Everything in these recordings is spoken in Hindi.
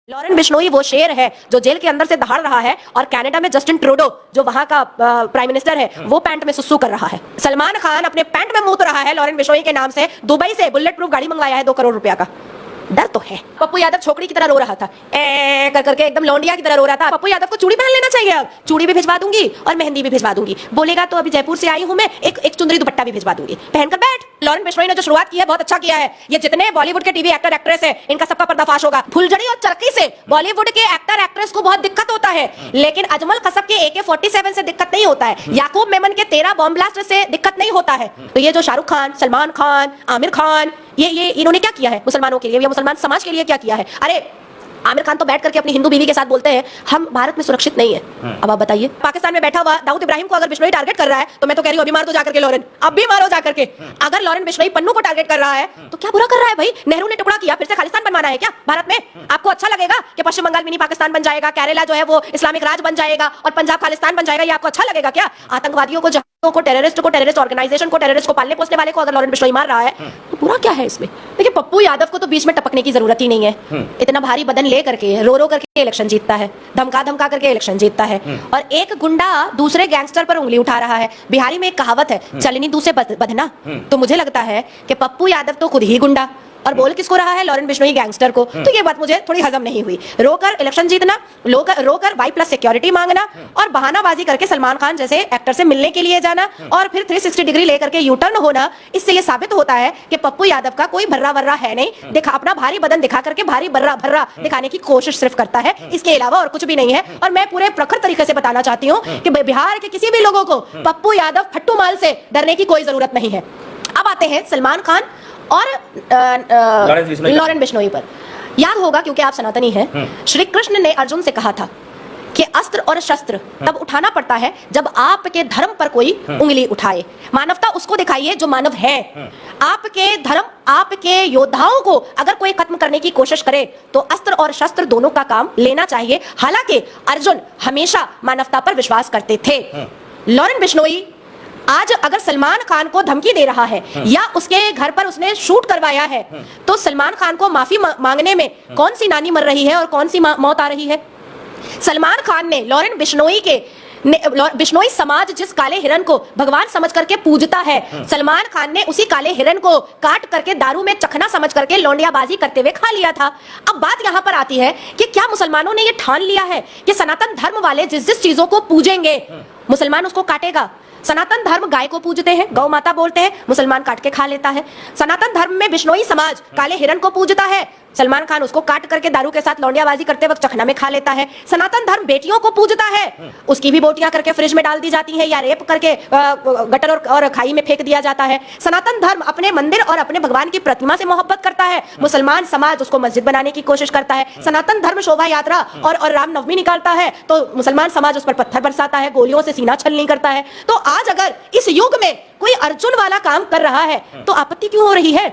लॉरेन बिश्नोई वो शेर है जो जेल के अंदर से दहाड़ रहा है और कनाडा में जस्टिन ट्रूडो जो वहां का प्राइम मिनिस्टर है वो पैंट में सुसु कर रहा है। सलमान खान अपने पैंट में मूत रहा है लॉरेन बिश्नोई के नाम से। दुबई से बुलेट प्रूफ गाड़ी मंगवाया है 2 करोड़ रुपया का। डर तो है। पप्पू यादव छोकरी की तरह रो रहा था, कर करके एकदम लौंडिया की तरह रो रहा था। पप्पू यादव को चूड़ी पहन लेना चाहिए। अब चूड़ी भी भिजवा दूंगी और मेहंदी भी भिजवा दूंगी। बोलेगा तो अभी जयपुर से आई हूं मैं, एक चुंदरी दुपट्टा भी भिजवा दूंगी, पहनकर बैठ। लॉरेन बिश्नोई ने जो शुरुआत की है बहुत अच्छा किया है। ये जितने बॉलीवुड के टीवी एक्टर एक्ट्रेस है इनका सबका पर्दाफाश होगा। फुलझड़ी और चरखी से बॉलीवुड के एक्टर एक्ट्रेस को बहुत दिक्कत होता है, लेकिन अजमल कसब के AK-47 से दिक्कत नहीं होता है। याकूब मेमन के 13 बॉम्ब ब्लास्ट से दिक्कत नहीं होता है। तो ये जो शाहरुख खान, सलमान खान, आमिर खान, ये इन्होंने क्या किया है मुसलमानों के लिए या मुसलमान समाज के लिए क्या किया है? अरे आमिर खान तो बैठ करके अपनी हिंदू बीवी के साथ बोलते हैं हम भारत में सुरक्षित नहीं है। अब आप बताइए, पाकिस्तान में बैठा हुआ दाऊद इब्राहिम को अगर बिश्नोई टारगेट कर रहा है तो मैं तो कह रही हूं अभी मार दो जाकर के लॉरेन, अब भी मारो जाकर के। अगर लॉरेन बिश्नोई पन्नू को टारगेट कर रहा है तो क्या बुरा कर रहा है भाई? नेहरू ने टुकड़ा किया, फिर से खालिस्तान बनवाना है क्या भारत में? आपको अच्छा लगेगा कि पश्चिम बंगाल मिनी पाकिस्तान बन जाएगा, केरला जो है वो इस्लामिक राज बन जाएगा और पंजाब खालिस्तान बन जाएगा? ये आपको अच्छा लगेगा क्या? आतंकवादियों को, टेररिस्ट ऑर्गेनाइजेशन को, टेररिस्ट को पालने पोसने वाले को अगर लॉरेन बिश्नोई मार रहा है तो बुरा क्या है इसमें? देखिए पप्पू यादव को तो बीच में टपकने की जरूरत ही नहीं है। इतना भारी बदन ले करके रो करके इलेक्शन जीतता है, धमका करके इलेक्शन जीतता है। और एक गुंडा दूसरे गैंगस्टर पर उंगली उठा रहा है। बिहारी में एक कहावत है, चलनी दूसरे बधना। तो मुझे लगता है कि पप्पू यादव तो खुद ही गुंडा और बोल किसको रहा है? लॉरेन बिश्नोई गैंगस्टर को। तो ये बात मुझे थोड़ी हजम नहीं हुई। रोकर इलेक्शन जीतना, रोकर Y+ सिक्योरिटी मांगना और बहानाबाजी करके सलमान खान जैसे एक्टर से मिलने के लिए जाना और फिर 360 डिग्री लेकर के यू टर्न होना, इससे ये साबित होता है कि पप्पू यादव का कोई भर्रा वर्रा है नहीं। दिखा अपना भारी बदन दिखा करके भारी भर्रा दिखाने की कोशिश सिर्फ करता है, इसके अलावा और कुछ भी नहीं है। और मैं पूरे प्रखर तरीके से बताना चाहती हूँ कि बिहार के किसी भी लोगों को पप्पू यादव फट्टू माल से डरने की कोई जरूरत नहीं है। अब आते हैं सलमान खान और लॉरेन बिश्नोई पर। याद होगा क्योंकि आप सनातनी हैं, श्री कृष्ण ने अर्जुन से कहा था कि अस्त्र और शस्त्र तब उठाना पड़ता है जब आपके धर्म पर कोई उंगली उठाए। मानवता उसको दिखाइए जो मानव है। आपके धर्म, आपके योद्धाओं को अगर कोई खत्म करने की कोशिश करे तो अस्त्र और शस्त्र दोनों का काम लेना चाहिए। हालांकि अर्जुन हमेशा मानवता पर विश्वास करते थे। लॉरेन बिश्नोई आज अगर सलमान खान को धमकी दे रहा है या उसके घर पर उसने शूट करवाया है तो सलमान खान को माफी मांगने में कौन सी नानी मर रही है और कौन सी मौत आ रही है? सलमान खान ने लॉरेन बिश्नोई समाज जिस काले हिरन को भगवान समझ करके पूजता है, सलमान खान ने उसी काले हिरन को काट करके दारू में चखना समझ करके लौंडियाबाजी करते हुए खा लिया था। अब बात यहां पर आती है कि क्या मुसलमानों ने यह ठान लिया है कि सनातन धर्म वाले जिस चीजों को पूजेंगे मुसलमान उसको काटेगा? सनातन धर्म गाय को पूजते हैं, गौ माता बोलते हैं, मुसलमान काट के खा लेता है। सनातन धर्म में बिश्नोई समाज काले हिरन को पूजता है, सलमान खान उसको काट करके दारू के साथ लौंडियाबाजी करते वक्त चखना में खा लेता है। सनातन धर्म बेटियों को पूजता है, उसकी भी बोटियां करके फ्रिज में डाल दी जाती हैं या रेप करके गटर और खाई में फेंक दिया जाता है। सनातन धर्म अपने मंदिर और अपने भगवान की प्रतिमा से मोहब्बत करता है, मुसलमान समाज उसको मस्जिद बनाने की कोशिश करता है। सनातन धर्म शोभा यात्रा और रामनवमी निकालता है तो मुसलमान समाज उस पर पत्थर बरसाता है, गोलियों से सीना छलनी करता है। तो आज अगर इस युग में कोई अर्जुन वाला काम कर रहा है तो आपत्ति क्यों हो रही है?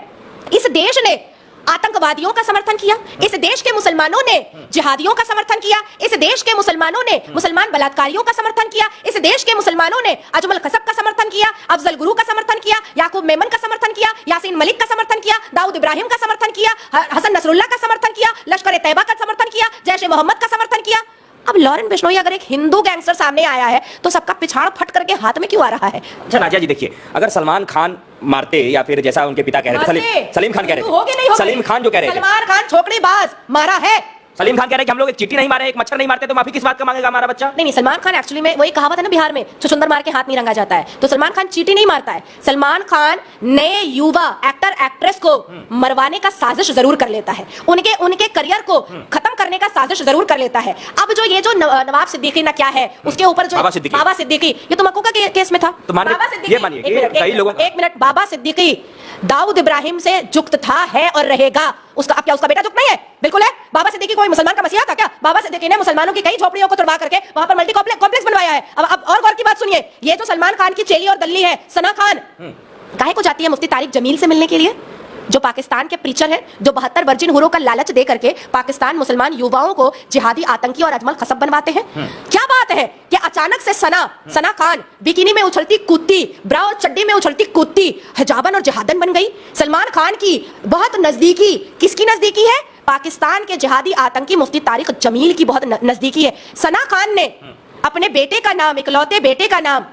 इस देश ने आतंकवादियों का समर्थन किया, इस देश के मुसलमानों ने जिहादियों का समर्थन किया, इस देश के मुसलमानों ने मुसलमान बलात्कारियों का समर्थन किया, इस देश के मुसलमानों ने अजमल कसब का समर्थन किया, अफजल गुरु का समर्थन किया, याकूब मेमन का समर्थन किया, यासीन मलिक का समर्थन किया, दाऊद इब्राहिम का समर्थन किया, हसन नसरुल्लाह का समर्थन किया, लश्कर तैयबा का समर्थन किया, जैश ए मोहम्मद का समर्थन किया। अब लॉरेन बिश्नोई अगर एक हिंदू गैंगस्टर सामने आया है तो सबका पिछाड़ फट करके हाथ में क्यों आ रहा है? अच्छा नाजिया जी देखिए, अगर सलमान खान मारते या फिर जैसा उनके पिता कह रहे थे, सलीम खान कह रहे थे, सलीम खान जो कह रहे थे, सलमान खान छोकरीबाज मारा है। सलीम खान कह रहे हैं कि हम लोग एक चींटी नहीं मारे, एक मच्छर नहीं मारते, तो माफी किस बात का मांगेगा हमारा बच्चा? नहीं, सलमान खान एक्चुअली में वही कहावत है ना बिहार में, चुचुंदर मार के हाथ नहीं रंगा जाता है। तो सलमान खान चींटी नहीं मारता है। सलमान खान नए युवा एक्टर एक्ट्रेस को मरवाने का साजिश जरूर कर लेता है, उनके करियर को खत्म करने का साजिश जरूर कर लेता है। अब जो ये जो नवाब सिद्दीकी ना क्या है उसके ऊपर जो बाबा सिद्दीकी, ये तो मक्कू का केस में था। बाबा सिद्दीकी, एक मिनट, बाबा सिद्दीकी दाऊद इब्राहिम से जुक्त था, है और रहेगा। उसका अब क्या उसका बेटा जुक्त नहीं है? बिल्कुल है। बाबा सिद्दीकी कोई मुसलमान का मसीहा था क्या? बाबा सिद्दीकी ने मुसलमानों की कई झोपड़ियों को तोड़वा करके वहां पर मल्टी कॉम्प्लेक्स बनवाया है। अब और गौर की बात सुनिए, ये जो सलमान खान की चेली और दल्ली है सना खान, काहे को जाती है मुफ्ती तारिक जमील से मिलने के लिए, जो पाकिस्तान के प्रीचर हैं, जो 72 वर्जिन हुरों का लालच दे करके पाकिस्तान मुसलमान युवाओं को जिहादी, आतंकी और अजमल खसब बनवाते हैं। क्या बात है कि अचानक से सना खान बिकिनी में उछलती कूदती, ब्रा और चड्डी में उछलती कूदती हिजाबन और जिहादन बन गई। सलमान खान की बहुत नजदीकी, किसकी नजदीकी है? पाकिस्तान के जिहादी आतंकी मुफ्ती तारिक जमील की बहुत नजदीकी है। सना खान ने अपने बेटे का नाम, इकलौते बेटे का नाम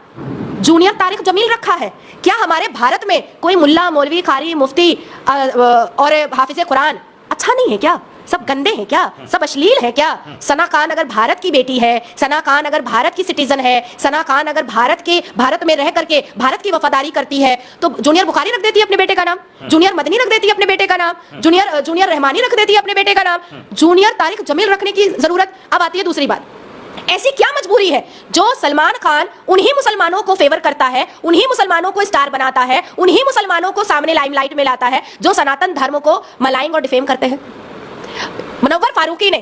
जूनियर तारिक जमील रखा है। क्या हमारे भारत में कोई मुल्ला, मौलवी, कारी, मुफ्ती और हाफिज कुरान अच्छा नहीं है क्या? सब गंदे हैं क्या? सब अश्लील हैं क्या? सना खान अगर भारत की बेटी है, सना खान अगर भारत की सिटीजन है, सना खान अगर भारत में रह करके भारत की वफादारी करती है, तो जूनियर बुखारी रख देती है अपने बेटे का नाम, जूनियर मदनी रख देती है अपने बेटे का नाम, जूनियर रहमानी रख देती है अपने बेटे का नाम, जूनियर तारिक जमील रखने की जरूरत। अब आती है दूसरी बात, ऐसी क्या मजबूरी है जो सलमान खान उन्हीं मुसलमानों को फेवर करता है, उन्हीं मुसलमानों को स्टार बनाता है, उन्हीं मुसलमानों को सामने लाइमलाइट में लाता है जो सनातन धर्म को मलाइंग और डिफेम करते हैं। मुनव्वर फारूकी ने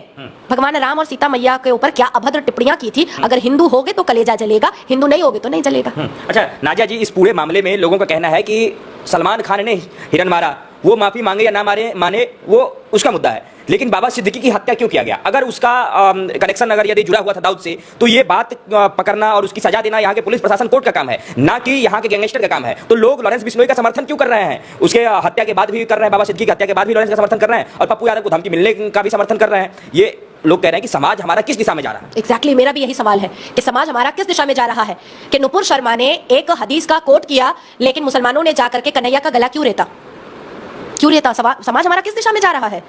भगवान राम और सीता मैया के ऊपर क्या अभद्र टिप्पणियां की थी। अगर हिंदू होगे तो कलेजा जलेगा, हिंदू नहीं होगे तो नहीं जलेगा। अच्छा नाजिया जी, इस पूरे मामले में लोगों का कहना है कि सलमान खान ने हिरन मारा, वो माफी मांगे या ना माने वो उसका मुद्दा है, लेकिन बाबा सिद्दीकी की हत्या क्यों किया गया? अगर उसका कनेक्शन अगर यदि जुड़ा हुआ था दाऊद से, तो ये बात पकड़ना और उसकी सजा देना यहाँ के पुलिस प्रशासन कोर्ट का काम है, ना कि यहाँ के गैंगस्टर का काम है। तो लोग लॉरेंस बिश्नोई का समर्थन क्यों कर रहे हैं? उसके हत्या के बाद भी कर रहे हैं, बाबा सिद्दीकी की हत्या के बाद भी लॉरेंस का समर्थन कर रहे हैं, और पप्पू यादव को धमकी मिलने का भी समर्थन कर रहे हैं। ये लोग कह रहे हैं कि समाज हमारा किस दिशा में जा रहा है? एग्जैक्टली मेरा भी यही सवाल है कि समाज हमारा किस दिशा में जा रहा है। कि नुपुर शर्मा ने एक हदीस का कोट किया, लेकिन मुसलमानों ने जाकर के कन्हैया का गला क्यों रेता? समाज हमारा किस दिशा में जा रहा है?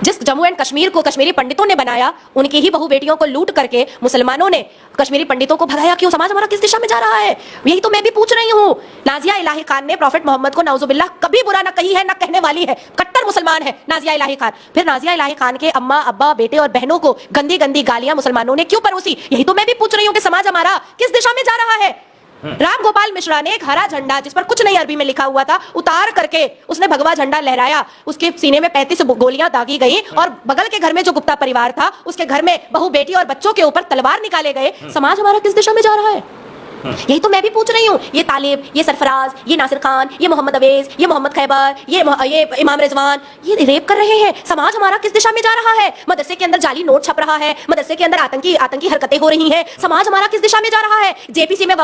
जिस जम्मू एंड कश्मीर को कश्मीरी पंडितों ने बनाया, उनकी ही बहु बेटियों को लूट करके मुसलमानों ने कश्मीरी पंडितों को भगाया क्यों? समाज हमारा किस दिशा में जा रहा है? यही तो मैं भी पूछ रही हूँ। नाजिया इलाही खान ने प्रॉफेट मोहम्मद को नाउजुबिल्लाह कभी बुरा ना कही है, ना कहने वाली है। कट्टर मुसलमान है नाजिया इलाही खान। फिर नाजिया इलाही खान के अम्मा, अब्बा, बेटे और बहनों को गंदी गंदी गालियां मुसलमानों ने क्यों परोसी? यही तो मैं भी पूछ रही हूँ कि समाज हमारा किस दिशा में जा रहा है? राम गोपाल मिश्रा ने एक हरा झंडा जिस पर कुछ नहीं अरबी में लिखा हुआ था उतार करके उसने भगवा झंडा लहराया, उसके सीने में 35 गोलियां दागी गई, और बगल के घर में जो गुप्ता परिवार था उसके घर में बहू, बेटी और बच्चों के ऊपर तलवार निकाले गए। समाज हमारा किस दिशा में जा रहा है? यही तो मैं भी पूछ रही हूँ। ये तालिब, ये सरफराज, ये नासिर खान, ये मोहम्मद अवेज, ये मोहम्मद खैबर, ये इमाम रिजवान, ये रेप कर रहे हैं। समाज हमारा किस दिशा में जा रहा है? मदरसे के अंदर जाली नोट छप रहा है, मदरसे के अंदर आतंकी हरकतें हो रही हैं। समाज हमारा किस दिशा में जा रहा है? जेपीसी में